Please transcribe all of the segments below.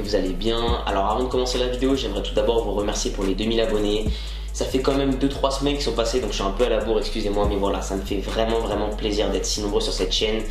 vous allez bien. Alors avant de commencer la vidéo, j'aimerais tout d'abord vous remercier pour les 2000 abonnés. Ça fait quand même 2-3 semaines qui sont passées, donc je suis un peu à la bourre, excusez-moi, mais voilà, ça me fait vraiment plaisir d'être si nombreux sur cette chaîne.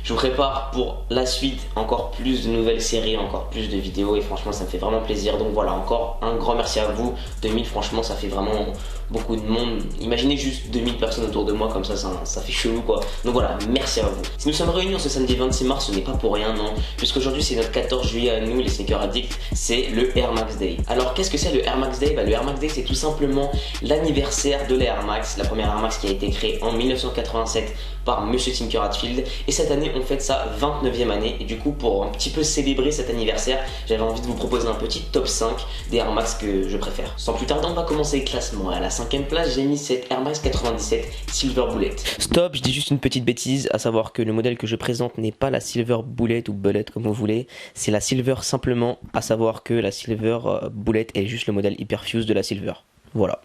Je vous prépare pour la suite encore plus de nouvelles séries, encore plus de vidéos, et franchement ça me fait vraiment plaisir. Donc voilà, encore un grand merci à vous. 2000, franchement ça fait vraiment beaucoup de monde. Imaginez juste 2000 personnes autour de moi, comme ça fait chelou quoi. Donc voilà, merci à vous. Si nous sommes réunis ce samedi 26 mars, ce n'est pas pour rien, non, puisqu'aujourd'hui c'est notre 14 juillet à nous les sneaker addicts, c'est le Air Max Day. Alors qu'est-ce que c'est le Air Max Day? Le Air Max Day c'est tout simplement l'anniversaire de l'Air Max, la première Air Max qui a été créée en 1987 par Monsieur Tinker Hatfield, et cette année on fête sa 29e année, et du coup pour un petit peu célébrer cet anniversaire, j'avais envie de vous proposer un petit top 5 des Air Max que je préfère. Sans plus tarder, on va commencer le classement. À la 5e place, j'ai mis cette Air Max 97 Silver Bullet. Stop, je dis juste une petite bêtise, à savoir que le modèle que je présente n'est pas la Silver Bullet ou Bullet comme vous voulez, c'est la Silver simplement, à savoir que la Silver Bullet est juste le modèle Hyperfuse de la Silver. Voilà.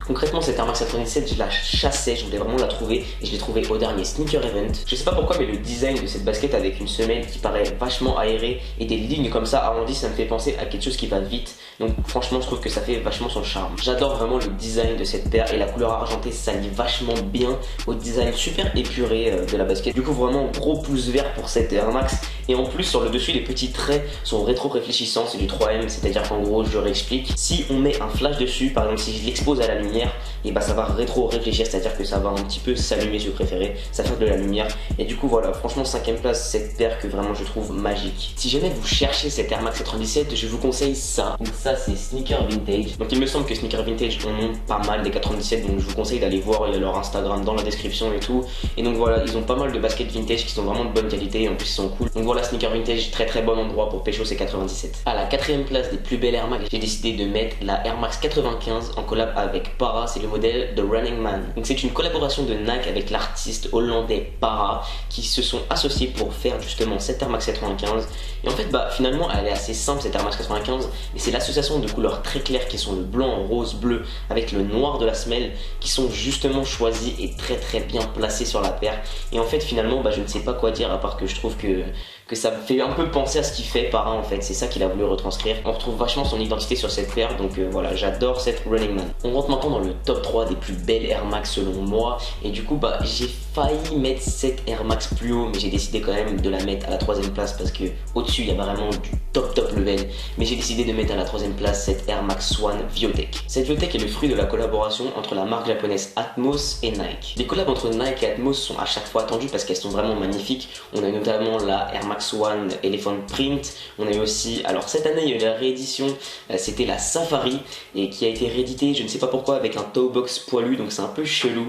Concrètement, cette Air Max 97, je la chassais, je voulais vraiment la trouver, et je l'ai trouvée au dernier Sneaker Event. Je sais pas pourquoi, mais le design de cette basket avec une semelle qui paraît vachement aérée et des lignes comme ça arrondies, ça me fait penser à quelque chose qui va vite. Donc franchement, je trouve que ça fait vachement son charme. J'adore vraiment le design de cette paire, et la couleur argentée s'allie vachement bien au design super épuré de la basket. Du coup, vraiment gros pouce vert pour cette Air Max. Et en plus, sur le dessus, les petits traits sont rétro-réfléchissants, c'est du 3M, c'est-à-dire qu'en gros, je réexplique. Si on met un flash dessus, par exemple, si je l'expose à la lumière, et bah ça va rétro-réfléchir, c'est-à-dire que ça va un petit peu s'allumer si vous préférez, ça fait de la lumière. Et du coup, voilà, franchement, 5e place, cette paire que vraiment je trouve magique. Si jamais vous cherchez cette Air Max 97, je vous conseille ça. Donc ça, c'est Sneaker Vintage. Donc il me semble que Sneaker Vintage en ont pas mal des 97, donc je vous conseille d'aller voir, il y a leur Instagram dans la description et tout. Et donc voilà, ils ont pas mal de baskets vintage qui sont vraiment de bonne qualité, et en plus ils sont cool. Donc voilà, Sneaker Vintage, très bon endroit pour pécho, c'est 97. À la 4e place des plus belles Air Max, j'ai décidé de mettre la Air Max 95 en collab avec Para, c'est le modèle de Running Man. Donc c'est une collaboration de Nike avec l'artiste hollandais Para qui se sont associés pour faire justement cette Air Max 95. Et en fait finalement elle est assez simple cette Air Max 95, mais c'est l'association de couleurs très claires qui sont le blanc, rose, bleu avec le noir de la semelle qui sont justement choisis et très bien placés sur la paire. Et en fait finalement je ne sais pas quoi dire à part que je trouve que ça me fait un peu penser à ce qu'il fait Para en fait, c'est ça qu'il a voulu retranscrire. On retrouve vachement son identité sur cette paire, donc voilà, j'adore cette Running Man. On rentre maintenant dans le top 3 des plus belles Air Max selon moi, et du coup j'ai failli mettre cette Air Max plus haut, mais j'ai décidé quand même de la mettre à la 3e place parce que au dessus il y a vraiment du top level, mais j'ai décidé de mettre à la 3e place cette Air Max One Viotech. Cette Viotech est le fruit de la collaboration entre la marque japonaise Atmos et Nike. Les collabs entre Nike et Atmos sont à chaque fois attendues parce qu'elles sont vraiment magnifiques. On a notamment la Air Max One Elephant Print, on a eu aussi, alors cette année il y a eu la réédition, c'était la Safari, et qui a été rééditée, je ne sais pas pourquoi, avec un toe box poilu, donc c'est un peu chelou.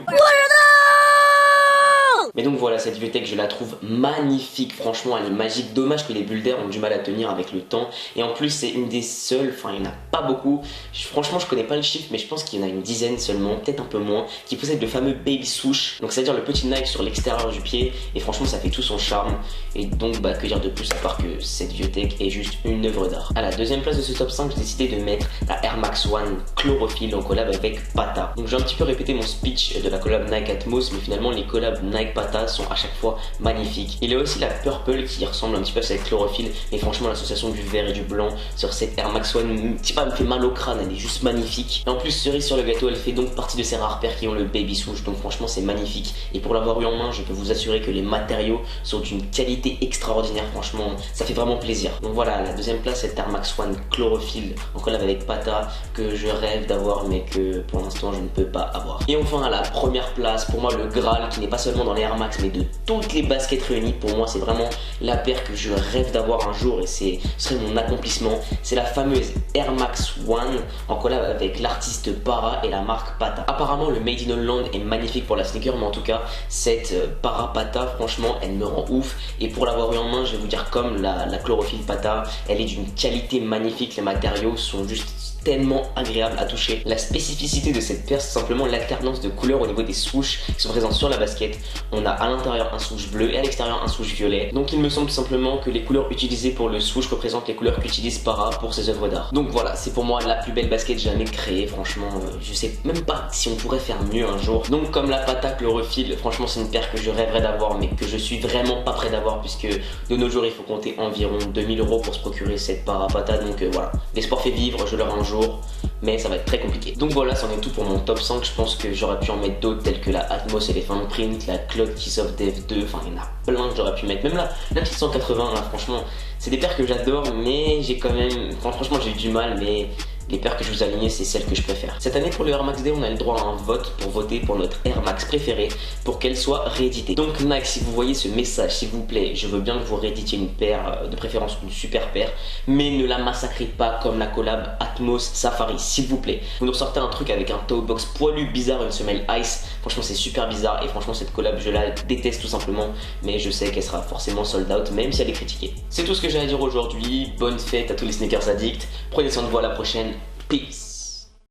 Mais donc voilà, cette Viotech je la trouve magnifique, franchement elle est magique. Dommage que les bulles d'air ont du mal à tenir avec le temps, et en plus c'est une des seules, enfin il n'y en a pas beaucoup, franchement je connais pas le chiffre, mais je pense qu'il y en a une dizaine seulement, peut-être un peu moins, qui possède le fameux baby swoosh, donc c'est à dire le petit Nike sur l'extérieur du pied, et franchement ça fait tout son charme. Et donc que dire de plus à part que cette Viotech est juste une œuvre d'art. À la 2e place de ce top 5, j'ai décidé de mettre la Air Max One Chlorophyll en collab avec Pata. Donc j'ai un petit peu répété mon speech de la collab Nike Atmos, mais finalement les collabs Nike Pata sont à chaque fois magnifiques. Il y a aussi la Purple qui ressemble un petit peu à cette Chlorophyll, mais franchement l'association du vert et du blanc sur cette Air Max One, elle me fait mal au crâne, elle est juste magnifique. Et en plus, cerise sur le gâteau, elle fait donc partie de ces rares paires qui ont le baby swoosh, donc franchement c'est magnifique. Et pour l'avoir eu en main, je peux vous assurer que les matériaux sont d'une qualité extraordinaire, franchement ça fait vraiment plaisir. Donc voilà, à la 2e place cette Air Max One Chlorophyll en collab avec Pata que je rêve d'avoir, mais que pour l'instant je ne peux pas avoir. Et enfin à la 1re place, pour moi le Graal, qui n'est pas seulement dans les Air Max mais de toutes les baskets réunies, pour moi c'est vraiment la paire que je rêve d'avoir un jour, et ce serait mon accomplissement. C'est la fameuse Air Max One en collab avec l'artiste Para et la marque Pata. Apparemment le Made in Holland est magnifique pour la sneaker, mais en tout cas cette Para Pata, franchement elle me rend ouf, et pour l'avoir eu en main je vais vous dire, comme la Chlorophyll Pata, elle est d'une qualité magnifique, les matériaux sont juste tellement agréable à toucher. La spécificité de cette paire, c'est simplement l'alternance de couleurs au niveau des swoosh qui sont présents sur la basket. On On a à l'intérieur un swoosh bleu et à l'extérieur un swoosh violet. Donc il me semble tout simplement que les couleurs utilisées pour le swoosh représentent les couleurs qu'utilise Para pour ses œuvres d'art. Donc voilà, c'est pour moi la plus belle basket jamais créée. Franchement, je sais même pas si on pourrait faire mieux un jour. Donc comme la Patak le refile, franchement c'est une paire que je rêverais d'avoir, mais que je suis vraiment pas prêt d'avoir, puisque de nos jours il faut compter environ 2000 € pour se procurer cette Para Patak. Donc voilà, l'espoir fait vivre, je l'aurai un jour, mais ça va être très compliqué. Donc voilà, c'en est tout pour mon top 5. Je pense que j'aurais pu en mettre d'autres tels que la Atmos Elephant Print, la Cloud Kiss of Death 2, enfin il y en a plein que j'aurais pu mettre. Même là, la petite 180 là, franchement, c'est des paires que j'adore, mais j'ai quand même, franchement j'ai eu du mal, mais les paires que je vous ai alignées, c'est celles que je préfère. Cette année pour le Air Max Day, on a le droit à un vote pour voter pour notre Air Max préférée pour qu'elle soit rééditée. Donc Nike, si vous voyez ce message, s'il vous plaît, je veux bien que vous rééditiez une paire, de préférence une super paire, mais ne la massacrez pas comme la collab Atmos Safari, s'il vous plaît. Vous nous ressortez un truc avec un toe box poilu bizarre, une semelle Ice, franchement c'est super bizarre et franchement cette collab je la déteste tout simplement, mais je sais qu'elle sera forcément sold out même si elle est critiquée. C'est tout ce que j'ai à dire aujourd'hui, bonne fête à tous les sneakers addicts, prenez soin de vous, à la prochaine. Peace.